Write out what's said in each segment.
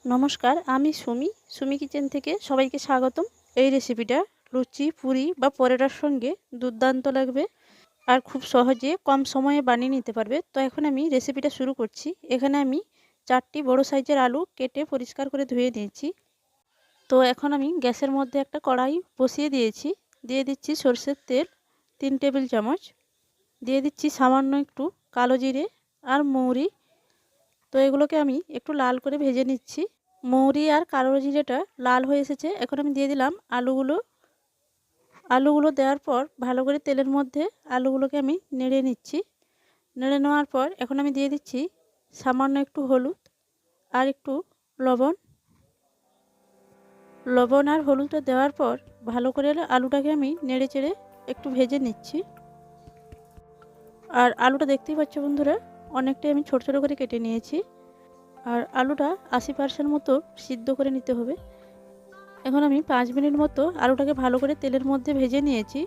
নমস্কার, আমি সুমি কিচেন থেকে সবাইকে স্বাগতম। এই রেসিপিটা লুচি, পুরি বা পরোটার সঙ্গে দুর্দান্ত লাগবে আর খুব সহজে কম সময়ে বানিয়ে নিতে পারবে। তো এখন আমি রেসিপিটা শুরু করছি। এখানে আমি 4টি বড় সাইজের আলু কেটে পরিষ্কার করে ধুয়ে নিয়েছি। তো এখন আমি গ্যাসের মধ্যে একটা কড়াই বসিয়ে দিয়েছি। দিয়ে দিচ্ছি সরষের তেল 3 টেবিল চামচ। দিয়ে দিচ্ছি সামান্য একটু কালো জিরে আর মৌরি। তো এগুলোকে আমি একটু লাল করে ভেজে নিচ্ছি। মৌরি আর কালো জিরেটা লাল হয়ে এসেছে। এখন আমি দিয়ে দিলাম আলুগুলো দেওয়ার পর ভালো করে তেলের মধ্যে আলুগুলোকে আমি নেড়ে নিচ্ছি। নেড়ে নেওয়ার পর এখন আমি দিয়ে দিচ্ছি সামান্য একটু হলুদ আর একটু লবণ আর হলুদটা দেওয়ার পর ভালো করে আলুটাকে আমি নেড়ে চেড়ে একটু ভেজে নিচ্ছি। আর আলুটা দেখতেই পাচ্ছ বন্ধুরা, অনেকটাই আমি ছোট ছোট করে কেটে নিয়েছি। আর আলুটা 80% মতো সিদ্ধ করে নিতে হবে। এখন আমি 5 মিনিট মতো আলুটাকে ভালো করে তেলের মধ্যে ভেজে নিয়েছি।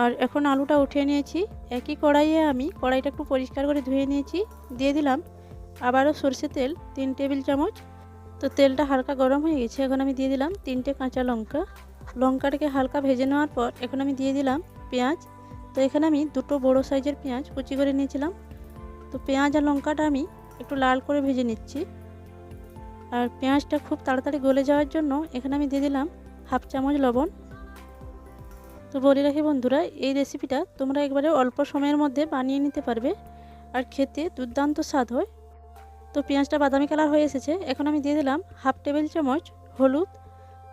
আর এখন আলুটা উঠিয়ে নিয়েছি। একই কড়াইয়ে আমি কড়াইটা একটু পরিষ্কার করে ধুয়ে নিয়েছি। দিয়ে দিলাম আবারও সরষের তেল 3 টেবিল চামচ। তো তেলটা হালকা গরম হয়ে গেছে। এখন আমি দিয়ে দিলাম 3টে কাঁচা লঙ্কা। লঙ্কাটাকে হালকা ভেজে নেওয়ার পর এখন আমি দিয়ে দিলাম পেঁয়াজ। তো এখানে আমি 2টো বড় সাইজের পেঁয়াজ কুচি করে নিয়েছিলাম। তো পেঁয়াজ আর লঙ্কাটা আমি একটু লাল করে ভেজে নিচ্ছি। আর পেঁয়াজটা খুব তাড়াতাড়ি গলে যাওয়ার জন্য এখানে আমি দিয়ে দিলাম হাফ চামচ লবণ। তো বলে রাখি বন্ধুরা, এই রেসিপিটা তোমরা একবারে অল্প সময়ের মধ্যে বানিয়ে নিতে পারবে আর খেতে দুর্দান্ত স্বাদ হয়। তো পেঁয়াজটা বাদামি কালার হয়ে এসেছে। এখন আমি দিয়ে দিলাম হাফ টেবিল চামচ হলুদ।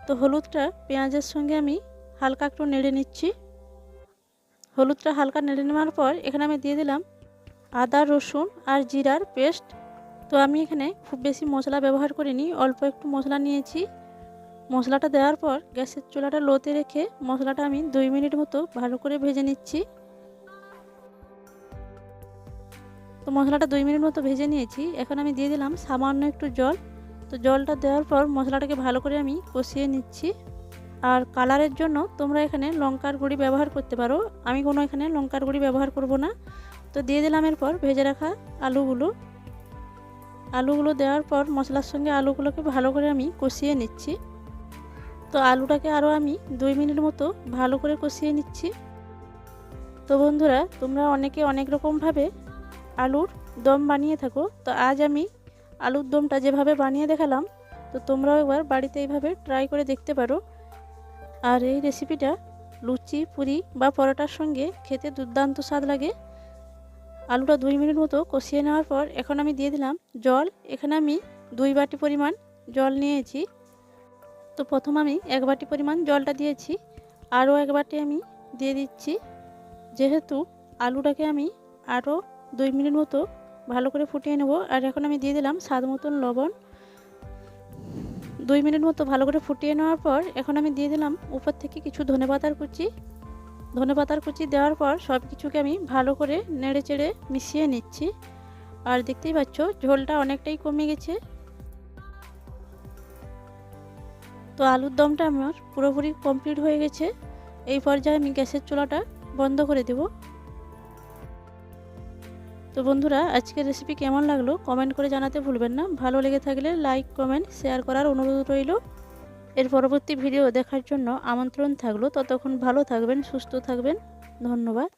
তো হলুদটা পেঁয়াজের সঙ্গে আমি হালকা একটু নেড়ে নিচ্ছি। হলুদটা হালকা নেড়ে নেওয়ার পর এখানে আমি দিয়ে দিলাম আদা, রসুন আর জিরার পেস্ট। তো আমি এখানে খুব বেশি মশলা ব্যবহার করিনি, অল্প একটু মশলা নিয়েছি। মশলাটা দেওয়ার পর গ্যাসের চুলাটা লোতে রেখে মশলাটা আমি 2 মিনিট মতো ভালো করে ভেজে নিচ্ছি। তো মশলাটা 2 মিনিট মতো ভেজে নিয়েছি। এখন আমি দিয়ে দিলাম সামান্য একটু জল। তো জলটা দেওয়ার পর মশলাটাকে ভালো করে আমি কষিয়ে নিচ্ছি। আর কালারের জন্য তোমরা এখানে লঙ্কার গুঁড়ি ব্যবহার করতে পারো, আমি কোনো এখানে লঙ্কার গুঁড়ি ব্যবহার করব না। তো দিয়ে দিলাম এরপর ভেজে রাখা আলুগুলো দেওয়ার পর মশলার সঙ্গে আলুগুলোকে ভালো করে আমি কষিয়ে নিচ্ছি। তো আলুটাকে আরও আমি 2 মিনিট মতো ভালো করে কষিয়ে নিচ্ছি। তো বন্ধুরা, তোমরা অনেকে অনেক রকমভাবে আলুর দম বানিয়ে থাকো। তো আজ আমি আলুর দমটা যেভাবে বানিয়ে দেখালাম, তো তোমরাও একবার বাড়িতে এইভাবে ট্রাই করে দেখতে পারো। আর এই রেসিপিটা লুচি, পুরি বা পরোটার সঙ্গে খেতে দুর্দান্ত স্বাদ লাগে। আলুটা 2 মিনিট মতো কষিয়ে নেওয়ার পর এখন আমি দিয়ে দিলাম জল। এখানে আমি 2 বাটি পরিমাণ জল নিয়েছি। তো প্রথম আমি 1 বাটি পরিমাণ জলটা দিয়েছি, আরও 1 বাটি আমি দিয়ে দিচ্ছি। যেহেতু আলুটাকে আমি আরও 2 মিনিট মতো ভালো করে ফুটিয়ে নেব। আর এখন আমি দিয়ে দিলাম স্বাদ মতন লবণ। 2 মিনিট মতো ভালো করে ফুটিয়ে নেওয়ার পর এখন আমি দিয়ে দিলাম উপর থেকে কিছু ধনেপাতার কুচি দেওয়ার পর সব কিছুকে আমি ভালো করে নেড়ে চেড়ে মিশিয়ে নিচ্ছি। আর দেখতেই পাচ্ছ ঝোলটা অনেকটাই কমে গেছে। তো আলুর দমটা আমার পুরোপুরি কমপ্লিট হয়ে গেছে। এই পর্যায়ে আমি গ্যাসের চুলাটা বন্ধ করে দেব। তো বন্ধুরা, আজকের রেসিপি কেমন লাগলো কমেন্ট করে জানাতে ভুলবেন না। ভালো লেগে থাকলে লাইক, কমেন্ট, শেয়ার করার অনুরোধ রইল। এর পরবর্তী ভিডিও দেখার জন্য আমন্ত্রণ থাকলো। ততক্ষণ ভালো থাকবেন, সুস্থ থাকবেন। ধন্যবাদ।